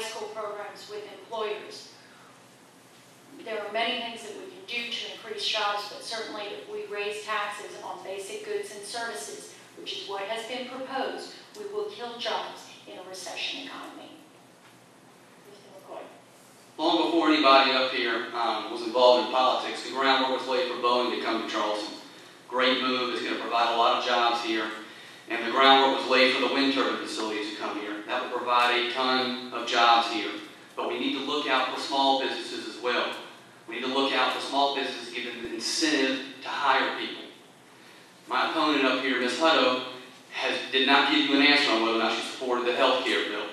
high school programs with employers. There are many things that we can do to increase jobs, but certainly if we raise taxes on basic goods and services, which is what has been proposed, we will kill jobs in a recession economy. Mr. McCoy. Long before anybody up here was involved in politics, the groundwork was laid for Boeing to come to Charleston. Great move. It's going to provide a lot of jobs here. And the groundwork was laid for the wind turbine facilities to come here. That will provide a ton of jobs here. But we need to look out for small businesses as well. We need to look out for small businesses, give them an incentive to hire people. My opponent up here, Ms. Hutto, did not give you an answer on whether or not she supported the health care bill.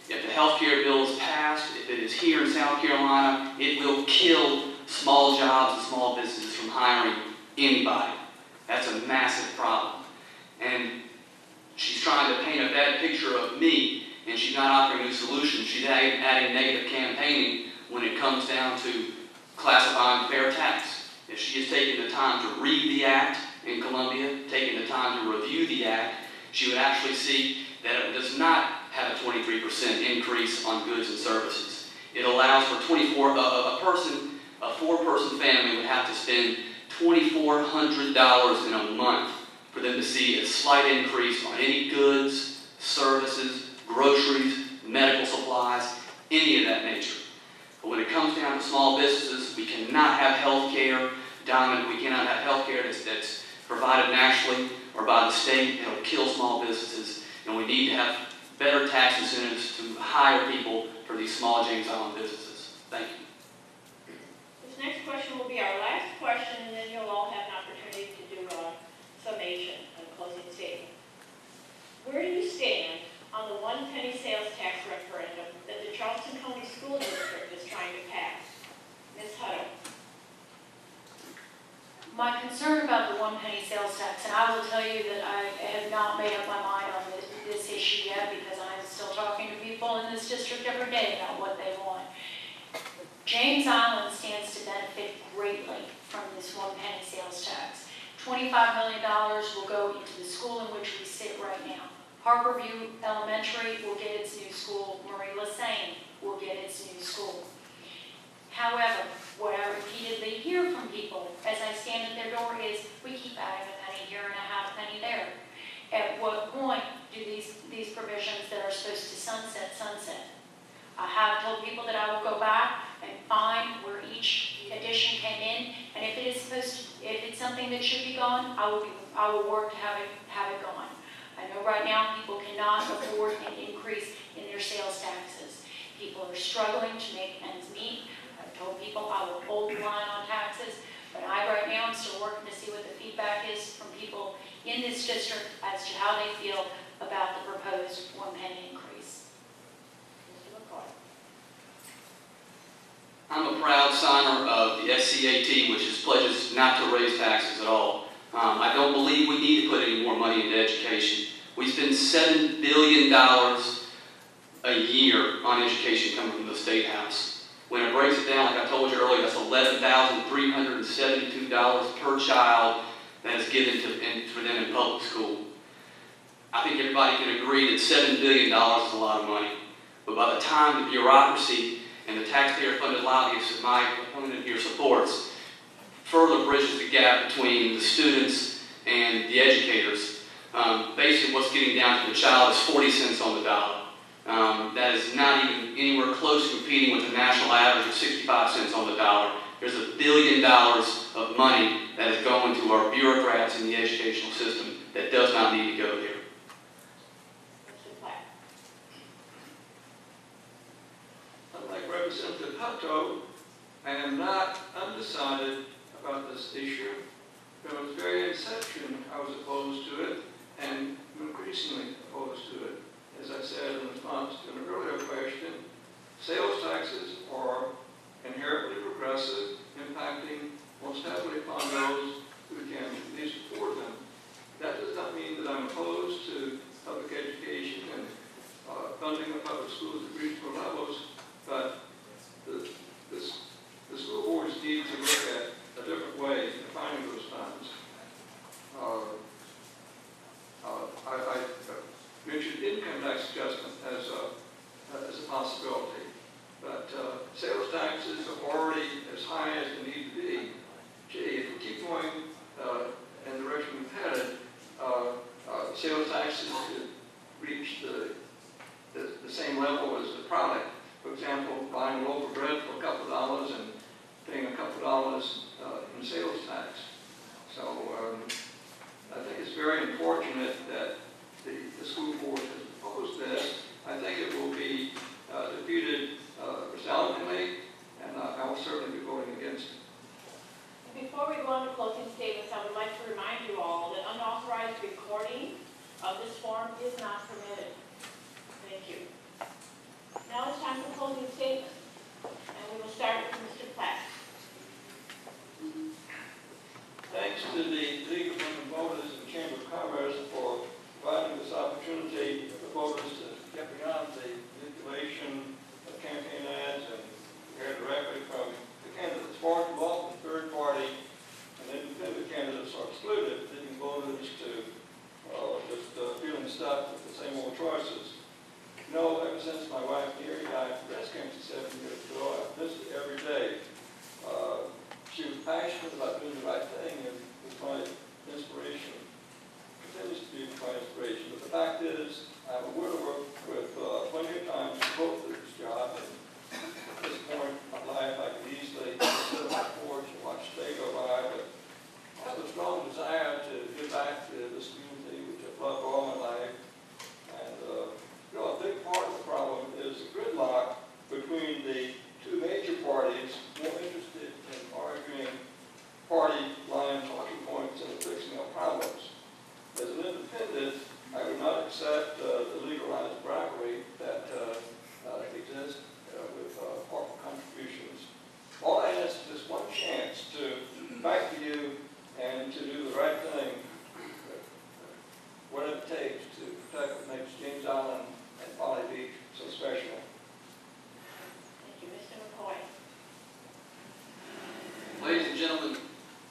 If the health care bill is passed, if it is here in South Carolina, it will kill small jobs and small businesses from hiring anybody. That's a massive problem. And she's trying to paint a bad picture of me, and she's not offering new solutions. She's adding negative campaigning when it comes down to classifying fair tax. If she has taken the time to read the act in Columbia, taken the time to review the act, she would actually see that it does not have a 23% increase on goods and services. It allows for a four-person family would have to spend $2,400 in a month for them to see a slight increase on any goods, services, groceries, medical supplies, any of that nature. But when it comes down to small businesses, we cannot have health care dominant. We cannot have health care that's provided nationally or by the state. It'll kill small businesses. And we need to have better tax incentives to hire people for these small James Island businesses. Thank you. This next question will be our last question, and then you'll all have an opportunity to do a summation and closing statement. Where do you stand on the 1 penny sales tax referendum that the Charleston County School District is trying to pass? Ms. Hutto. My concern about the 1 penny sales tax, and I will tell you that I have not made up my mind on this issue yet because I'm still talking to people in this district every day about what they want. James Island stands to benefit greatly from this 1 penny sales tax. $25 million will go into the school in which we sit right now. Harborview Elementary will get its new school. Marie Lassane will get its new school. However, what I repeatedly hear from people as I stand at their door is, we keep adding a penny here and a half penny there. At what point do these provisions that are supposed to sunset? I have told people that I will go back and find where each addition came in, and if it is if it's something that should be gone, I will work to have it gone. I know right now people cannot afford an increase in their sales taxes. People are struggling to make ends meet. I've told people I will hold the line on taxes, but right now I'm still working to see what the feedback is from people in this district as to how they feel about the proposed 1 penny increase. Mr. McCoy. I'm a proud signer of the SCHouseofRepsDistrict, which pledges not to raise taxes at all. I don't believe we need to put any more money into education. We spend $7 billion a year on education coming from the State House. When it breaks it down, like I told you earlier, that's $11,372 per child that is given for them in public school. I think everybody can agree that $7 billion is a lot of money. But by the time the bureaucracy and the taxpayer-funded lobbyists that my opponent here supports further bridges the gap between the students and the educators, basically what's getting down to the child is 40 cents on the dollar. That is not even anywhere close to competing with the national average of 65 cents on the dollar. There's $1 billion of money that is going to our bureaucrats in the educational system that does not need to go there. Unlike Representative Hutto, I am not undecided about this issue. From its very inception, I was opposed to it, and increasingly opposed to it. As I said in response to an earlier question, sales taxes are inherently regressive, impacting most heavily upon those who can least afford them. That does not mean that I'm opposed to public education and funding of public schools at regional levels, but the school boards need to look at a different way of defining those funds. I mentioned income tax adjustment as a possibility. But sales taxes are already as high as they need to be. Gee, if we keep going in the direction we've headed, sales taxes could reach the same level as the product. For example, buying a loaf of bread for a couple of dollars and paying a couple of dollars in sales tax. So I think it's very unfortunate that the school board has opposed this. I think it will be defeated resoundingly, and I will certainly be voting against it. Before we go on to closing statements, I would like to remind you all that unauthorized recording of this forum is not permitted. Thank you. Now it's time for closing statements, and we will start with Mr. Platt. Thanks to the League of Women Voters and Chamber of Commerce for providing this opportunity for voters to get beyond the manipulation of campaign ads and hear directly from the candidates. Far too often, third party and independent candidates are excluded, leaving voters to just feeling stuck with the same old choices. You know, ever since my wife Mary died from breast cancer 7 years ago, I've missed it every day. She was passionate about doing the right thing and was my inspiration. Continues to be my inspiration. But the fact is, I'm a widower with plenty of time to devote to this job. And at this point in my life, I could easily sit on my porch and watch the day go by. But I have a strong desire to give back to this community, which I've loved all my life. And you know, a big part of the problem is the gridlock between the two major parties more interested in arguing party line talking points and fixing our problems. As an independent, I would not accept the legalized bribery that exists with corporate contributions. All I ask is just one chance to fight for you and to do the right thing, whatever it takes to protect what makes James Island and Folly Beach so special. Thank you, Mr. McCoy. Ladies and gentlemen,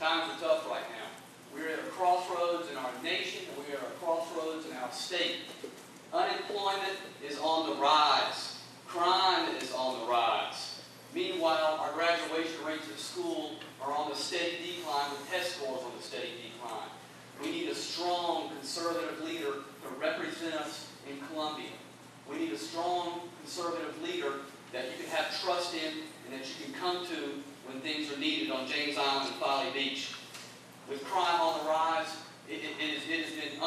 times are tough right now. We're at a crossroads in our nation, and we're at a crossroads in our state. Unemployment is on the rise. Crime is on the rise. Meanwhile, our graduation rates at school are on the steady decline, with test scores on the steady decline. We need a strong conservative leader to represent us in Columbia. We need a strong conservative leader that you can have trust in and that you can come to when things are needed on James Island and Folly Beach. With crime on the rise, it has been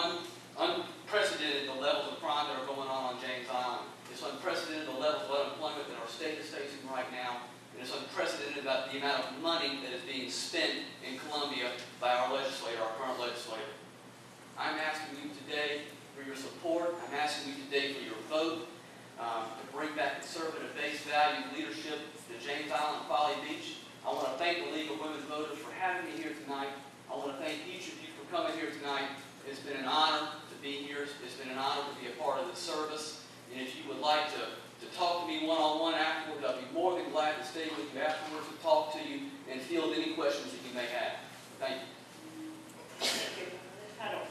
unprecedented the levels of crime that are going on James Island. It's unprecedented the levels of unemployment that our state is facing right now. And it's unprecedented about the amount of money that is being spent in Columbia by our legislator, our current legislator. I'm asking you today for your support. I'm asking you today for your vote to bring back conservative base value leadership to James Island and Folly Beach. I want to thank the League of Women Voters for having me here tonight. I want to thank each of you for coming here tonight. It's been an honor to be here. It's been an honor to be a part of the service. And if you would like to talk to me one-on-one afterwards, I'll be more than glad to stay with you afterwards to talk to you and field any questions that you may have. Thank you. Thank you. Ms. Huddle.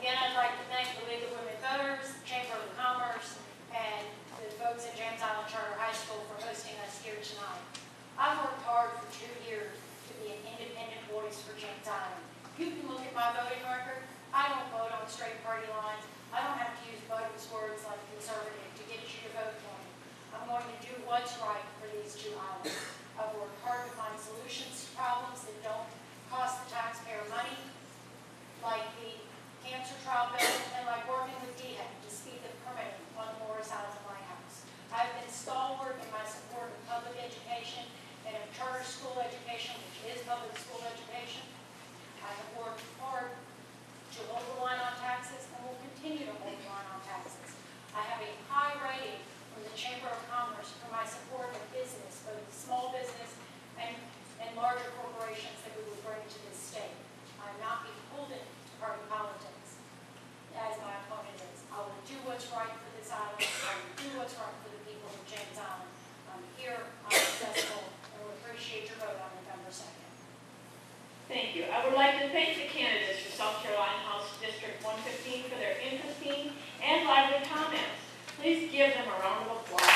Again, I'd like to thank the League of Women Voters, Chamber of Commerce, and the folks at James Island Charter High School for hosting us here tonight. I've worked hard for 2 years to be an independent voice for James Island. You can look at my voting record. I don't vote on straight party lines. I don't have to use bogus words like conservative to get you to vote for me. I'm going to do what's right for these 2 islands. I've worked hard to find solutions to problems that don't cost the taxpayer money, like the cancer trial bill, and like working with DHEC to speed the permitting on the Morris Island Lighthouse. I've been stalwart in my support of public education and of charter school education, which is public school education. I have worked hard to hold the line on taxes and will continue to hold the line on taxes. I have a high rating from the Chamber of Commerce for my support of business, both small business and larger corporations that we would bring to this state. I'm not beholden to party politics, as my opponent is. I will do what's right for this island. I will do what's right for the people of James Island. I'm here, I'm successful, and we appreciate your vote on November 2nd. Thank you. I would like to thank the candidates for South Carolina House District 115 for their interesting and lively comments. Please Please give them a round of applause.